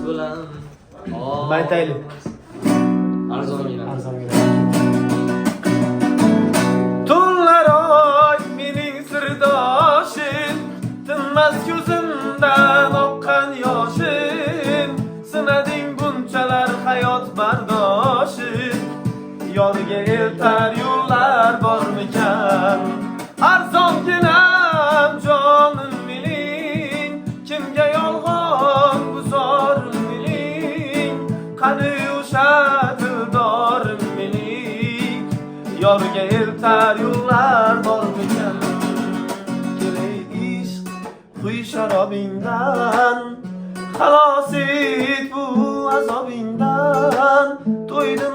bilan nima aytaylik? arzon Tunlar oy mening sirdoshim, tinmas ko'zimdan oqqan yoshim. Sinading bunchalar hayot bardoshim, yoniga eltar yo'llar bormikan? Arzonginam jonim mening, kimga yolg'on bu zorim mening? Qani o'sha dildorim mening, yoniga eltar yo'llar bormikan? Kelay ishq quy sharobingdan, xalos et bu azobingdan. To'ydim